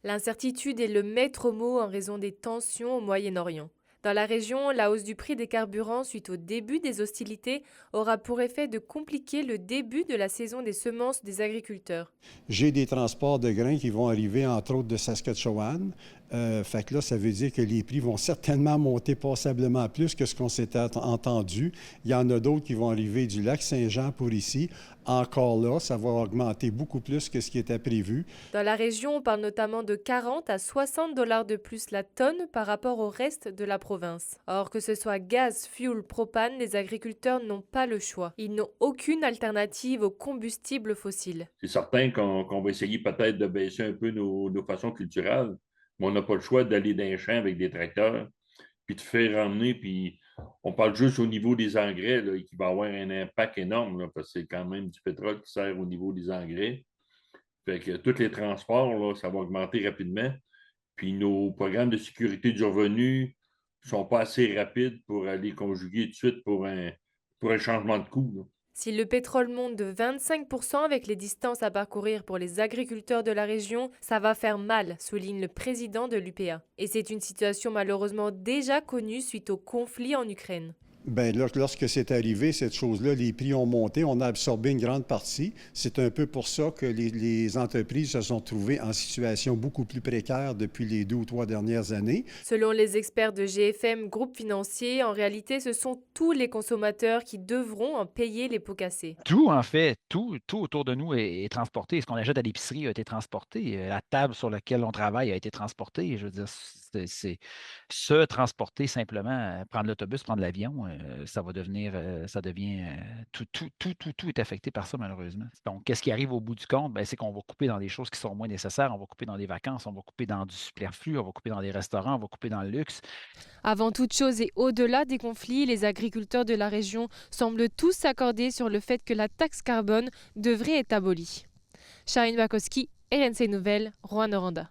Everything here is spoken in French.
L'incertitude est le maître mot en raison des tensions au Moyen-Orient. Dans la région, la hausse du prix des carburants suite au début des hostilités aura pour effet de compliquer le début de la saison des semences des agriculteurs. J'ai des transports de grains qui vont arriver, entre autres, de Saskatchewan. Fait que là, ça veut dire que les prix vont certainement monter passablement plus que ce qu'on s'était entendu. Il y en a d'autres qui vont arriver du lac Saint-Jean pour ici. Encore là, ça va augmenter beaucoup plus que ce qui était prévu. Dans la région, on parle notamment de 40 à 60 dollars de plus la tonne par rapport au reste de la province. Or, que ce soit gaz, fuel, propane, les agriculteurs n'ont pas le choix. Ils n'ont aucune alternative aux combustibles fossiles. C'est certain qu'on va essayer peut-être de baisser un peu nos façons culturelles, mais on n'a pas le choix d'aller dans les champs avec des tracteurs, puis de faire ramener, puis on parle juste au niveau des engrais, là, qui va avoir un impact énorme, là, parce que c'est quand même du pétrole qui sert au niveau des engrais. Fait que tous les transports, là, ça va augmenter rapidement. Puis nos programmes de sécurité du revenu ne sont pas assez rapides pour aller conjuguer tout de suite pour un changement de coût, là. Si le pétrole monte de 25% avec les distances à parcourir pour les agriculteurs de la région, ça va faire mal, souligne le président de l'UPA. Et c'est une situation malheureusement déjà connue suite au conflit en Ukraine. Bien, lorsque c'est arrivé, cette chose-là, les prix ont monté, on a absorbé une grande partie. C'est un peu pour ça que les entreprises se sont trouvées en situation beaucoup plus précaire depuis les 2 ou 3 dernières années. Selon les experts de GFM Groupe Financier, en réalité, ce sont tous les consommateurs qui devront en payer les pots cassés. Tout, en fait, tout autour de nous est transporté. Ce qu'on achète à l'épicerie a été transporté. La table sur laquelle on travaille a été transportée. Je veux dire, c'est se transporter simplement, prendre l'autobus, prendre l'avion, ça devient, tout est affecté par ça, malheureusement. Donc, qu'est-ce qui arrive au bout du compte? Ben, c'est qu'on va couper dans des choses qui sont moins nécessaires. On va couper dans des vacances, on va couper dans du superflu, on va couper dans des restaurants, on va couper dans le luxe. Avant toute chose et au-delà des conflits, les agriculteurs de la région semblent tous s'accorder sur le fait que la taxe carbone devrait être abolie. Charine Bakowski, RNC Nouvelles, Rouen-Noranda.